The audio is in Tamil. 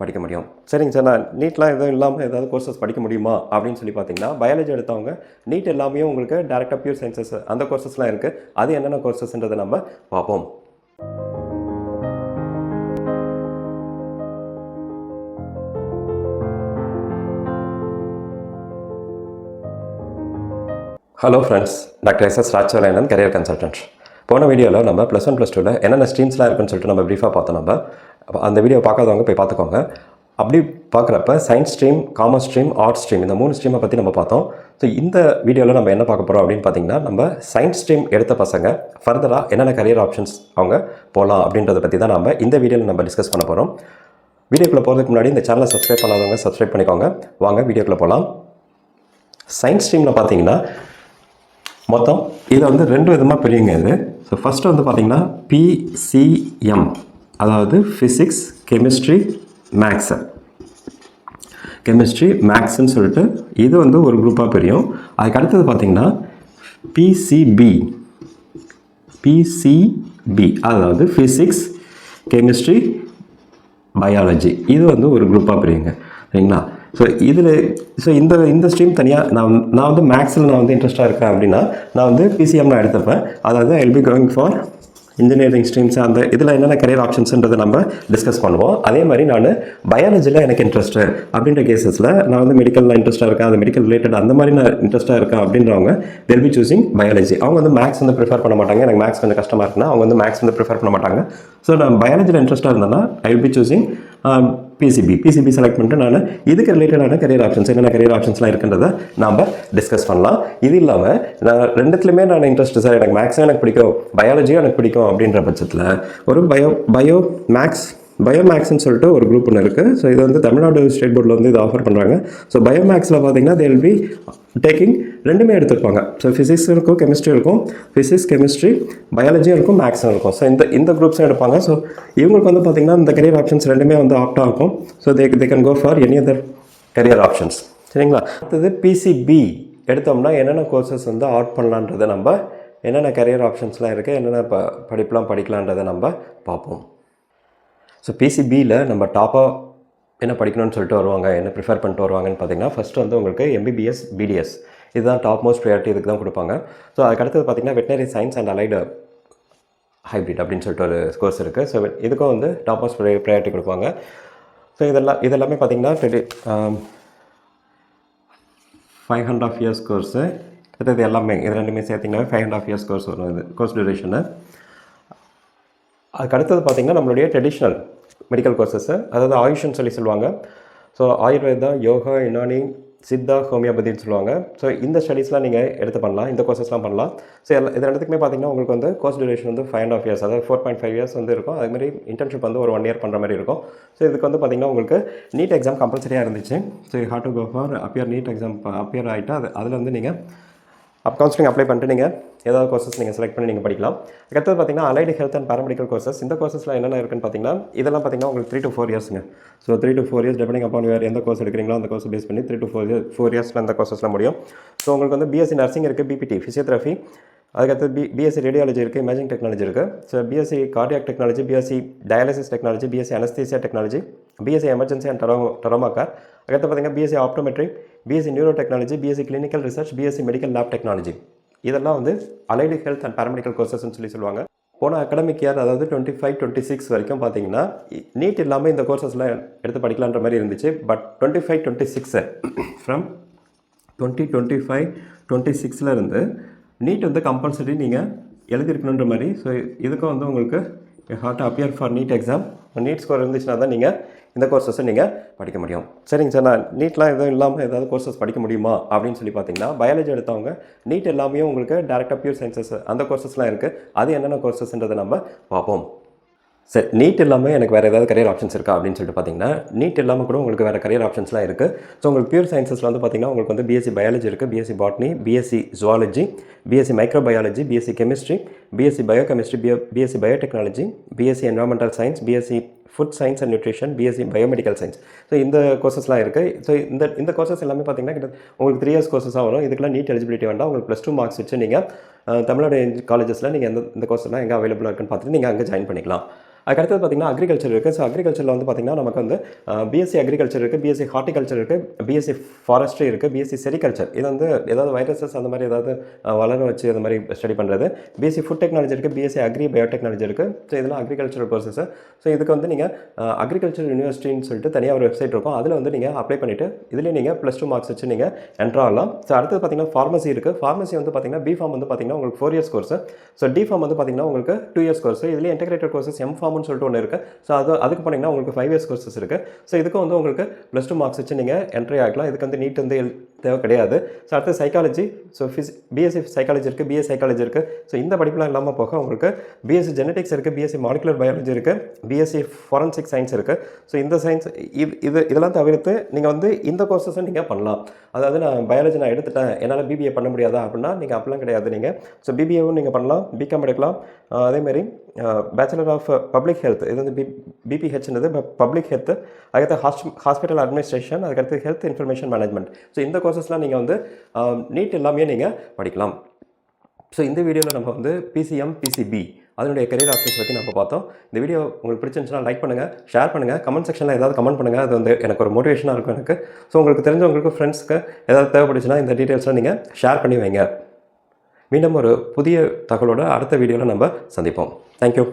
படிக்க முடியும். சரிங்க சார், நான் நீட்லாம் எதுவும் இல்லாமல் ஏதாவது கோர்சஸ் படிக்க முடியுமா அப்படின்னு சொல்லி பார்த்தீங்கன்னா, பயாலஜி எடுத்தவங்க நீட் எல்லாமே உங்களுக்கு டேரெக்டாக பியூர் சயின்சஸ் அந்த கோர்சஸ்லாம் இருக்குது. அது என்னென்ன கோர்சஸ்ன்றதை நம்ம பார்ப்போம். Hello friends, doctor S Rajavelan, career consultant. போன வீடியோவில் நம்ம +1 +2ல் என்னென்ன ஸ்ட்ரீம்ஸ்லாம் இருக்குன்னு சொல்லிட்டு நம்ம ப்ரீஃபாக பார்த்தோம். நம்ம அந்த வீடியோ பார்க்காதவங்க போய் பார்த்துக்கோங்க. அப்படி பார்க்குறப்ப science stream, commerce stream, arts stream இந்த 3 ஸ்ட்ரீமை பற்றி நம்ம பார்த்தோம். ஸோ இந்த வீடியோவில் நம்ம என்ன பார்க்க போகிறோம் அப்படின்னு பார்த்தீங்கன்னா, நம்ம சயின்ஸ் ஸ்ட்ரீம் எடுத்த பசங்க ஃபர்தராக என்னென்ன கரியர் ஆப்ஷன்ஸ் அவங்க போகலாம் அப்படின்றத பற்றி தான் நம்ம இந்த வீடியோவில் நம்ம டிஸ்கஸ் பண்ண போகிறோம். வீடியோக்குள்ளே போகிறதுக்கு முன்னாடி இந்த சேனலை சப்ஸ்கிரைப் பண்ணாதவங்க சப்ஸ்கிரைப் பண்ணிக்கோங்க. வாங்க வீடியோக்குள்ளே போகலாம். சயின்ஸ் ஸ்ட்ரீமில் பார்த்தீங்கன்னா மொத்தம் இதை வந்து 2 விதமாக பிரியுங்க இது. ஸோ ஃபஸ்ட்டு வந்து பார்த்திங்கன்னா PCM, அதாவது ஃபிசிக்ஸ், கெமிஸ்ட்ரி, மேக்ஸு. கெமிஸ்ட்ரி, மேக்ஸுன்னு சொல்லிட்டு இது வந்து ஒரு குரூப்பாக பிரியும். அதுக்கு அடுத்தது பார்த்திங்கன்னா PCB, அதாவது ஃபிசிக்ஸ், கெமிஸ்ட்ரி, பயாலஜி. இது வந்து ஒரு குரூப்பாக பிரியுங்க. சரிங்களா? ஸோ இந்த ஸ்ட்ரீம் தனியாக நான் வந்து மேக்ஸில் நான் வந்து இன்ட்ரெஸ்ட்டாக இருக்கேன் அப்படின்னா நான் வந்து PCM நான் எடுத்துப்பேன். அதாவது I will be going for engineering streams. அந்த இதில் என்னென்ன கரியர் ஆப்ஷன்ஸ்ன்றதை நம்ம டிஸ்கஸ் பண்ணுவோம். அதே மாதிரி நான் பயாலஜியில் எனக்கு இன்ட்ரெஸ்ட்டு அப்படின்ற கேசஸில் நான் வந்து மெடிக்கலில் இன்ட்ரெஸ்ட்டாக இருக்கேன், அது மெடிக்கல் ரிலேட்டட் அந்த மாதிரி நான் இன்ட்ரெஸ்ட்டாக இருக்கேன் அப்படின்றவங்க they'll be choosing பயாலஜி. அவங்க வந்து மேக்ஸ் வந்து ப்ரிஃபர் பண்ண மாட்டாங்க. எனக்கு மேக்ஸ் கொஞ்சம் கஷ்டமாக இருக்குன்னா அவங்க வந்து மேக்ஸ் வந்து ப்ரிஃபர் பண்ண மாட்டாங்க. ஸோ நான் பயாலஜியில் இன்ட்ரெஸ்ட்டாக இருந்தேன்னா I will be choosing PCB select பண்ணிட்டு நான் இதுக்கு ரிலேட்டடான கரியர் ஆப்ஷன்ஸ் என்னென்ன கரியர் ஆப்ஷன்ஸ்லாம் இருக்குன்றதை நாம் டிஸ்கஸ் பண்ணலாம். இது இல்லாமல் நான் ரெண்டுத்துலையுமே நான் இன்ட்ரெஸ்ட் சார், எனக்கு மேக்ஸும் எனக்கு பிடிக்கும், பயாலஜியும் எனக்கு பிடிக்கும் அப்படின்ற பட்சத்தில் ஒரு பயோமேக்ஸ்ன்னு சொல்லிட்டு ஒரு குரூப் ஒன்று இருக்குது. ஸோ இது வந்து தமிழ்நாடு ஸ்டேட் போர்டில் வந்து இது ஆஃபர் பண்ணுறாங்க. ஸோ பயோமேக்ஸில் பார்த்தீங்கன்னா they will be டேக்கிங் ரெண்டுமே எடுத்துருப்பாங்க. ஸோ ஃபிசிக்ஸ் இருக்கும், கெமிஸ்ட்ரி இருக்கும், ஃபிசிக்ஸ், கெமிஸ்ட்ரி, பயாலஜியும் இருக்கும், மேக்ஸும் இருக்கும். ஸோ இந்த குரூப்ஸும் எடுப்பாங்க. ஸோ இவங்களுக்கு வந்து பார்த்திங்கன்னா இந்த கரியர் ஆப்ஷன்ஸ் ரெண்டுமே வந்து ஆப்டாக இருக்கும். So they can go for any other career options. சரிங்களா? அடுத்தது PCB எடுத்தோம்னா என்னென்ன கோர்சஸ் வந்து ஆட் பண்ணலான்றதை நம்ம என்னென்ன கரியர் ஆப்ஷன்ஸ்லாம் இருக்குது, என்னென்ன படிப்புலாம் படிக்கலான்றதை நம்ம பார்ப்போம். ஸோ PCBயில் நம்ம டாப்பாக என்ன படிக்கணும்னு சொல்லிட்டு வருவாங்க, என்ன ப்ரிஃபர் பண்ணிட்டு வருவாங்கன்னு பார்த்தீங்கன்னா, ஃபஸ்ட்டு வந்து உங்களுக்கு MBBS, BDS இதுதான் டாப் மோஸ்ட் ப்ரையாரிட்டி, இதுக்கு தான் கொடுப்பாங்க. ஸோ அதுக்கடுத்தது பார்த்தீங்கன்னா veterinary science and allied hybrid அப்படின்னு சொல்லிட்டு ஒரு கோர்ஸ் இருக்குது. ஸோ இதுக்கும் வந்து டாப் மோஸ்ட் ப்ரையாரிட்டி கொடுப்பாங்க. ஸோ இதெல்லாமே பார்த்தீங்கன்னா 5.5 இயர்ஸ் கோர்ஸு. இது எல்லாமே இது ரெண்டுமே சேர்த்திங்கன்னா 5.5 இயர்ஸ் கோர்ஸ் வரும். இது கோர்ஸ் டியூரேஷனு. அதுக்கு அடுத்தது பார்த்திங்கன்னா நம்மளுடைய ட்ரெடிஷ்னல் மெடிக்கல் கோர்சஸ்ஸு, அதாவது ஆயுஷ்ன்னு சொல்லுவாங்க. ஸோ ஆயுர்வேதா, யோகா, யுனானி, சித்தா, ஹோமியோபதின்னு சொல்லுவாங்க. ஸோ இந்த ஸ்டடீஸ்லாம் நீங்கள் எடுத்து பண்ணலாம், இந்த கோர்சஸ்லாம் பண்ணலாம். ஸோ இது ரெண்டுத்துக்குமே பார்த்திங்கன்னா உங்களுக்கு வந்து கோர்ஸ் டியூரேஷன் வந்து 5.5 இயர்ஸ், அதாவது 4.5 இயர்ஸ் வந்து இருக்கும். அதுமாதிரி இன்டர்ன்ஷிப் வந்து ஒரு 1 இயர் பண்ணுற மாதிரி இருக்கும். ஸோ இதுக்கு வந்து பார்த்திங்கன்னா உங்களுக்கு நீட் எக்ஸாம் கம்பல்சரியாக இருந்துச்சு. So you have to go for appear NEET exam appear ஆகிட்டா அதில் வந்து நீங்கள் கவுன்சிலிங் அப்ளை பண்ணிட்டு நீங்கள் ஏதாவது கோர்சஸ் நீங்கள் செலக்ட் பண்ணி நீங்கள் படிக்கலாம். அடுத்தது பார்த்தீங்கன்னா allied health and paramedical courses. இந்த கோர்சஸில் என்னென்ன இருக்குன்னு பார்த்தீங்கன்னா இதெல்லாம் பார்த்தீங்கன்னா உங்களுக்கு 3 to 4 இயர்ஸுங்க. So 3 to 4 years depending upon வேறு எந்த கோர்ஸ் எடுக்கிறீங்களோ அந்த கோர்ஸ் பேஸ் பண்ணி 3 to 4 இயர்ஸில் அந்த கோர்சஸில் முடியும். ஸோ உங்களுக்கு வந்து BSc நர்சிங் இருக்குது, BPT ஃபிசியோதெரபி, அதுக்கடுத்து BSc ரேடியாலஜி இருக்குது, இமேஜிங் டெக்னாலஜி இருக்குது. So BSc cardiac technology, BSc dialysis technology, BSc anaesthesia technology, BSc emergency and trauma care. அடுத்து பார்த்தீங்கன்னா BSc optometry, BSc neuro technology, BSc clinical research, BSc medical lab technology. இதெல்லாம் வந்து அலைடு ஹெல்த் அண்ட் பேராமெடிக்கல் கோர்சஸ்ன்னு சொல்லுவாங்க. போன அகாடமிக் இயர், அதாவது 25-26 வரைக்கும் பார்த்தீங்கன்னா நீட் இல்லாமல் இந்த கோர்சஸ்லாம் எடுத்து படிக்கலான்ற மாதிரி இருந்துச்சு. பட் 25-26 ஃப்ரம் 2025-26 இருந்து நீட் வந்து கம்பல்சரி நீங்கள் எழுதிருக்கணுன்ற மாதிரி. ஸோ இதுக்கும் வந்து உங்களுக்கு have to appear for NEET exam. NEET score இருந்துச்சுன்னா தான் நீங்கள் இந்த கோர்சஸை நீங்கள் படிக்க முடியும். சரிங்க சார், நான் நீட்லாம் எதுவும் இல்லாமல் ஏதாவது கோர்சஸ் படிக்க முடியுமா அப்படின்னு சொல்லி பார்த்தீங்கன்னா, பயாலஜி எடுத்தவங்க நீட் எல்லாமே உங்களுக்கு டேரெக்டாக பியூர் சயின்சஸ் அந்த கோர்சஸ்லாம் இருக்குது. அது என்னென்ன கோர்சஸ்ன்றதை நம்ம பார்ப்போம். சரி, நீட் இல்லாமல் எனக்கு வேறு ஏதாவது கரியர் ஆப்ஷன்ஸ் இருக்கா அப்படின்னு சொல்லிட்டு பார்த்தீங்கன்னா, நீட் இல்லாமல் கூட உங்களுக்கு வேறு கரியர் ஆப்ஷன்ஸ்லாம் இருக்குது. ஸோ உங்களுக்கு பியூர் சயின்சஸில் வந்து பார்த்தீங்கன்னா உங்களுக்கு வந்து BSc பயாலஜி இருக்குது, BSc botany, BSc zoology, BSc microbiology, BSc chemistry, BSc biochemistry, BSc biotechnology, BSc environmental science, BSc food science and nutrition, BSc biomedical science. So இந்த கோர்சஸ்லாம் இருக்குது. ஸோ இந்த கோர்சஸ் எல்லாமே பார்த்தீங்கன்னா உங்களுக்கு 3 இயர்ஸ் கோர்சஸாக வரும். இதுக்கெல்லாம் நீட் எலிஜிபிலிட்டி வேண்டாம். உங்களுக்கு +2 மார்க்ஸ் வச்சு நீங்கள் தமிழ்நாடு காலேஜஸில் நீங்கள் இந்த கோர்ஸ்லாம் எங்கே அவைலபிளாக இருக்குன்னு பார்த்துட்டு நீங்கள் அங்கே ஜாயின் பண்ணிக்கலாம். அதுக்கடுத்தது பார்த்தீங்கன்னா அக்ரிகல்ச்சர் இருக்குது. ஸோ அக்ரிகல்ச்சரில் வந்து பார்த்தீங்கன்னா நமக்கு வந்து பிஎஸ்சி அக்ரிகல்ச்சர் இருக்குது, பிஎஸ்சி ஹார்டிகல்ச்சர் இருக்குது, பிஎஸ்சி ஃபாரஸ்ட்ரி இருக்குது, பிஎஸ்சி செரிகல்ச்சர். இது வந்து ஏதாவது வைரஸஸ் அந்த மாதிரி ஏதாவது வளர வச்சு அந்த மாதிரி ஸ்டடி பண்ணுறது. பிஎஸ்சி ஃபுட் டெக்னாலஜி இருக்குது, பிஎஸ்சி அக்ரி பயோடெக்னாலஜி இருக்குது. ஸோ இதெல்லாம் அக்ரிகல்ச்சரல் கோர்சஸ். ஸோ இதுக்கு வந்து நீங்கள் அக்ரிகல்ச்சர் யூனிவர்சிட்டின்னு சொல்லிட்டு தனியாக ஒரு வெப்சைட் இருக்கும். அதில் வந்து நீங்கள் அப்ளை பண்ணிவிட்டு இதுலேயே நீங்கள் +2 மார்க்ஸ் வச்சு நீங்கள் என்ட்ரு ஆகலாம். ஸோ அடுத்தது பார்த்தீங்கன்னா ஃபார்மசி இருக்குது. ஃபார்மசி வந்து பார்த்தீங்கன்னா பிஃபார்ம் வந்து பார்த்தீங்கன்னா உங்களுக்கு 4 இயர்ஸ் கோர்ஸ். ஸோ டிஃபார்ம் வந்து பார்த்தீங்கன்னா உங்களுக்கு 2 இயர்ஸ் கோர்ஸ். இதுலேயே இன்டெகிரேட்டட் கோர்சஸ் எம்ஃபார்ம்னு சொல்லிட்டு ஒன்று இருக்குது. ஸோ அதுக்கு போனீங்கன்னா உங்களுக்கு 5 இயர்ஸ் கோர்சஸ் இருக்குது. ஸோ இதுக்கு வந்து உங்களுக்கு +2 மார்க்ஸ் வச்சு நீங்கள் என்ட்ரி ஆகலாம். இதுக்கு வந்து நீட் வந்து தேவை கிடையாது. ஸோ அடுத்து சைக்காலஜி. ஸோ பிஎஸ்சி சைக்காலஜி இருக்குது, பிஎஸ் சைக்காலஜி இருக்குது. ஸோ இந்த படிப்புலாம் இல்லாமல் போக உங்களுக்கு பிஎஸ்சி ஜெனடிக்ஸ் இருக்குது, பிஎஸ்சி மாலிகுலர் பயாலஜி இருக்குது, பிஎஸ்சி ஃபாரன்சிக் சயின்ஸ் இருக்குது. ஸோ இந்த சயின்ஸ் இதெல்லாம் தவிர்த்து நீங்கள் வந்து இந்த கோர்சஸை நீங்கள் பண்ணலாம். அதாவது நான் பயாலஜி நான் எடுத்துட்டேன், என்னால் பிபிஏ பண்ண முடியாதா அப்படின்னா நீங்கள் அப்படிலாம் கிடையாது. நீங்கள் ஸோ பிபிஏவும் நீங்கள் பண்ணலாம், பிகாம் எடுக்கலாம். அதேமாதிரி பேச்சுலர் ஆஃப் பப்ளிக் ஹெல்த், இது வந்து பிபிஹெச்ன்றது பப்ளிக் ஹெல்த், அதுக்கடுத்து ஹாஸ்பிட்டல் அட்மினிஸ்ட்ரேஷன், அதுக்கடுத்து ஹெல்த் இன்ஃபர்மேஷன் மேனேஜ்மெண்ட். ஸோ இந்த கோர்சஸ்லாம் நீங்கள் வந்து நீட் எல்லாமே நீங்கள் படிக்கலாம். ஸோ இந்த வீடியோவில் நம்ம வந்து பிசிஎம், பிசிபி அதனுடைய கரியர் ஆப்ஷன்ஸ் பற்றி நம்ம பார்த்தோம். இந்த வீடியோ உங்களுக்கு பிடிச்சிருந்துச்சுன்னா லைக் பண்ணுங்கள், ஷேர் பண்ணுங்கள், கமெண்ட் செக்ஷனில் ஏதாவது கமெண்ட் பண்ணுங்கள். அது வந்து எனக்கு ஒரு மோட்டிவேஷனாக இருக்கும் எனக்கு. ஸோ உங்களுக்கு தெரிஞ்சவங்களுக்கு ஃப்ரெண்ட்ஸ்க்கு ஏதாவது தேவைப்படுச்சுன்னா இந்த டீட்டெயில்ஸ்லாம் நீங்கள் ஷேர் பண்ணி வைங்க. மீண்டும் ஒரு புதிய தகவலோட அடுத்த வீடியோவில் நம்ம சந்திப்போம். தேங்க்யூ.